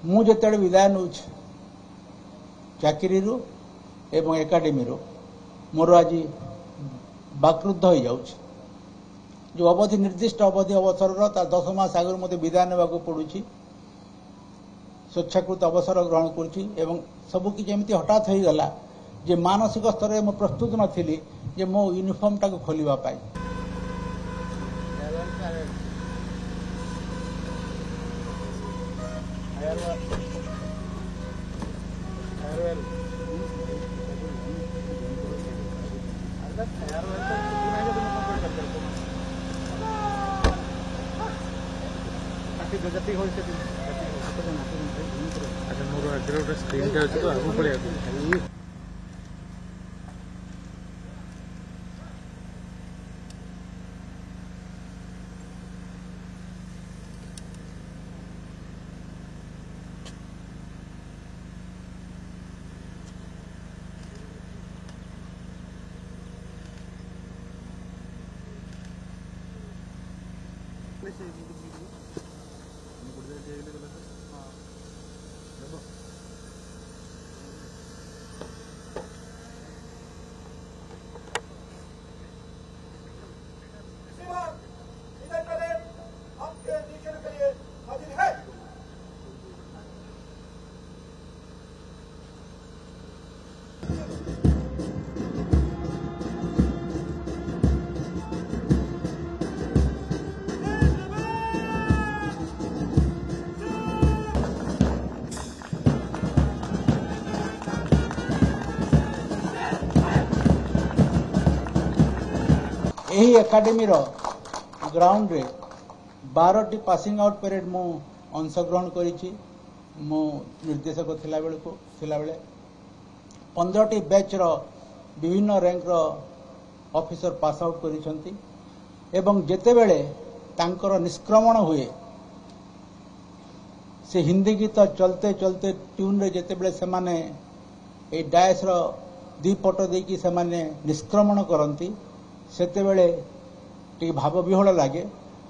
ମୁଁ ଯେତେବେଳେ ବିଦାୟ ନେଉଛି ଚାକିରିରୁ ଏବଂ ଏକାଡେମୀରୁ ମୋର ଆଜି ବାକୃଦ୍ଧ ହୋଇଯାଉଛି। जो अवधि निर्दिष्ट अवधि अवसर ता 10 मास आगु मत विदाय नेबाक पड़ुछि। स्वेच्छाकृत अवसर ग्रहण करुछि एवं सबकि जमी हठात हो गला जे मानसिक स्तर में प्रस्तुत नथिली जे मो यूनिफॉर्म टाक खोलिबा पाई। अच्छा मोर आगे गोटे स्क्रीन टा अछि तो आगु पड़े यही एकाडेमी ग्राउंड रे 12टी पासिंग आउट परेड मु अंशग्रहण करी मो निर्देशक थिला बेले 15टी बैच रो विभिन्न रैंक रो ऑफिसर पास आउट करिसंती एवं जेते बेले तांकर निष्क्रमण हुए से हिंदी गीत चलते चलते ट्यून रे जेते बेले से माने ए डायस रो दी पट देकी से माने निष्क्रमण करंती सेते बेले टी भाव विहल लगे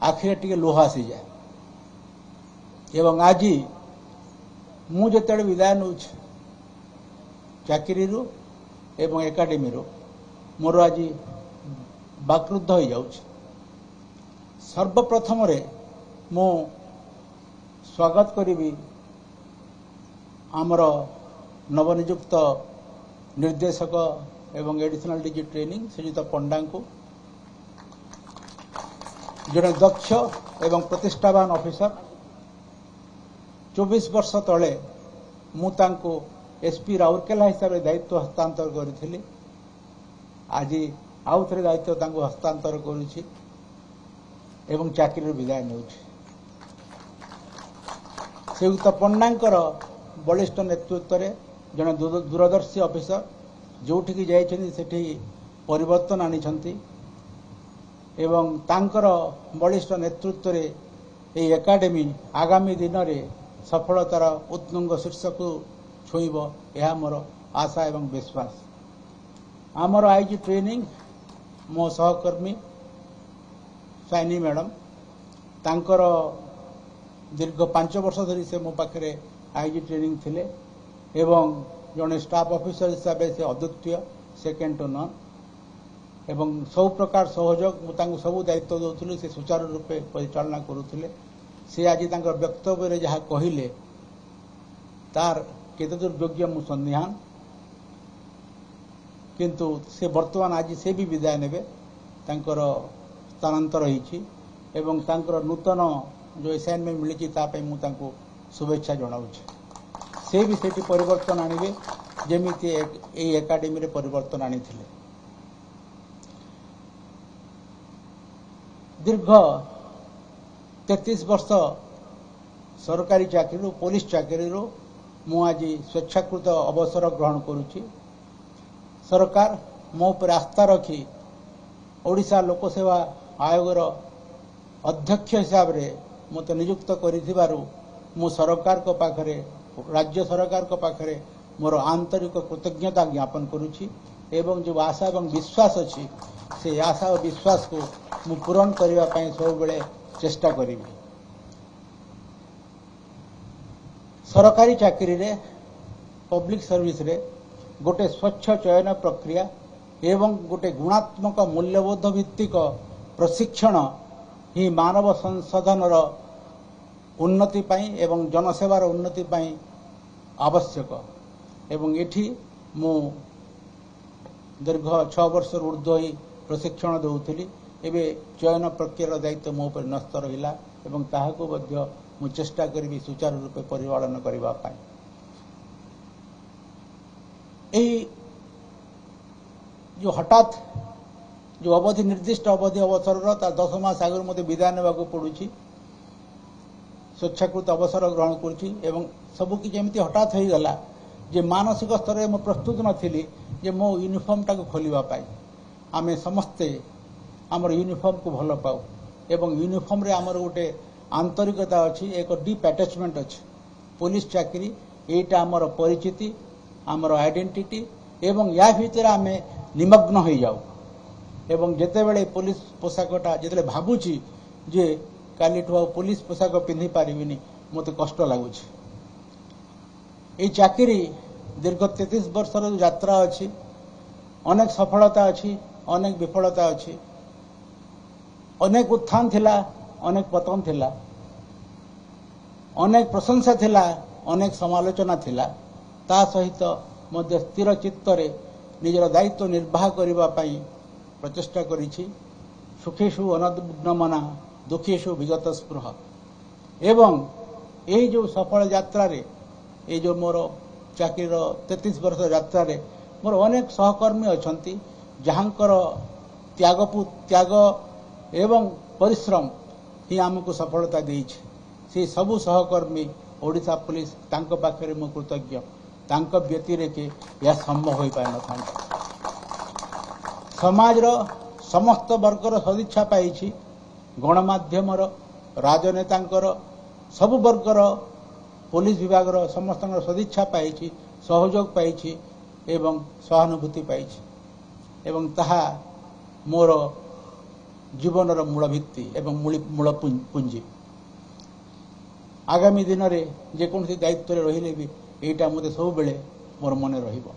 आखिरे टी लुह आसी जाए एवं आज मु जेतेबेले विदाय नउछि चाकिरीरू एवं एकाडेमीरू मोर आज बाकरुद्ध हो जाउछि। सर्वप्रथम रे मु स्वागत करिबी आमर नवनियुक्त निर्देशक एवं एडिशनल डीजी ट्रेनिंग श्रीयुत पंडा को जड़े दक्ष एवं प्रतिष्ठावान ऑफिसर 24 वर्ष तले मुझे एसपी राउरकेला हिसाब से दायित्व हस्तांतर करी आज आउ थे दायित्व हस्तांतर करुछि एवं चाकरी विदाय नौ श्रीयुत पंडांकर बलिष्ठ नेतृत्व में जड़े दूरदर्शी ऑफिसर जोठिकी जाइछन्ति सेठी परिवर्तन आनिछन्ति एवं तांकर बलिष्ठ नेतृत्व रे ए एकाडेमी आगामी दिन में सफलतार उत्तुंग शीर्ष को छुईब यह मोर आशा एवं विश्वास। आमर आईजी ट्रेनिंग मो सहकर्मी साइनी मैडम तांकर दीर्घ 5 वर्ष धरी से मो पाखरे आईजी ट्रेनिंग थिले एवं जड़े स्टाफ ऑफिसर हिसाब से अद्वितीय सेकेंड टू नन एवं सब प्रकार सहयोग मुझे सबू दायित्व दौली से सुचारू रूपे परिचालना करुले से आज वक्तव्य जहाँ कहले तार केते दूर योग्य मु संदिहान किंतु से वर्तमान आज से भी विदाय नेबे तांकर स्थानांतर होईछि एवं तांकर नूतन जो असाइनमेंट मिली तापे मु तांको शुभेच्छा जनाउछि। से भी सेठी परिवर्तन आनिबे जेमिति ए एकाडेमी रे परिवर्तन आनिथिले। दीर्घ 33 वर्ष सरकारी चाकरी पुलिस चाकरी मु आज स्वेच्छाकृत अवसर ग्रहण करुछि। सरकार मो पर आस्था रखी ओडिशा लोकसेवा आयोगर अध्यक्ष हिसाब रे मते नियुक्त करिथिबारु मु सरकार को पाखरे राज्य सरकार को पाखरे मोर आंतरिक कृतज्ञता ज्ञापन करुछि एवं जो आशा एवं विश्वास अछि से आशा और विश्वास को मु पूरण करबा पई सब बेले चेष्टा करिबी। सरकारी चाकरी रे पब्लिक सर्विस रे गोटे स्वच्छ चयन प्रक्रिया एवं गोटे गुणात्मक मूल्यबोध भित्तिक प्रशिक्षण ही मानव संसाधन उन्नति पाई एवं जनसेवार उन्नति पाई आवश्यक एवं एठी मु दीर्घ 6 वर्ष ऊर्ध्व ही प्रशिक्षण देउथिली एबे चयन प्रक्रिया दायित्व मो पर न्यस्त रहिला एवं ताहाको मध्य मु चेष्टा करिबी सुचारू रूपे परिपालन करिबा पाई एही जो हठात जो अवधि निर्दिष्ट अवधि अवसर 10 मास आगु मते विदाय नेबाको पडुची स्वेच्छाकृत अवसर ग्रहण करुची एवं सबकि जमी हठात हो गला जे मानसिक स्तर में प्रस्तुत नथिली जे मो यूनिफॉर्म टाको खोलिबा पाई आमे समस्ते आमर यूनिफॉर्म को भल पाऊ एवं यूनिफॉर्म रे आमर गोटे आंतरिकता अच्छी एक डीप अटैचमेंट अच्छी पुलिस चाकरी एटा आमर परिचिति आमर आइडेंटिटी एवं या भीतर आमे निमग्न हो जाऊ एवं जेते बेले पुलिस पोशाकटा जेते भाबुची जे काली ठुआ पुलिस पोशाक पिंधि पारिबिनी मते कष्ट लागुची ए चाकरी दीर्घ 33 वर्षर यात्रा अच्छी अनेक सफलता अच्छी अनेक विफलता अच्छी अनेक उत्थान थिला अनेक पतन थिला अनेक प्रशंसा थिला अनेक समालोचना थिला ता सहित मध्य स्थिर चित्तरे निजर दायित्व निर्वाह करबा पई प्रचेष्टा करिछि सुखेषु अनद्मना दुखेषु विगत स्पृह एवं यही जो सफल यात्रा रे ये जो मोर चाकरीर 33 वर्ष यात्रा रे मोर अनेक सहकर्मी अछंती जहांकर त्याग एवं परिश्रम ही आमको सफलता देइछि से सबु सहकर्मी ओडिशा पुलिस तांको पाखरे मो कृतज्ञ तांको व्यतिरेके यह संभव हो पाए न समाज समस्त वर्गर सदिच्छा पाइछि गणमाध्यमर राजनेतांकर सबु वर्गर पुलिस विभाग समस्त सदिच्छा पाइछि सहयोग पाइछि एवं सहानुभूति पाइछि एवं ताहा मोर जीवनर मूल भित्ति एवं मूल पुंजी आगामी दिन में जेकोसी दायित्व रहिले भी एटा मते सब बेले मोर मन रहिबो।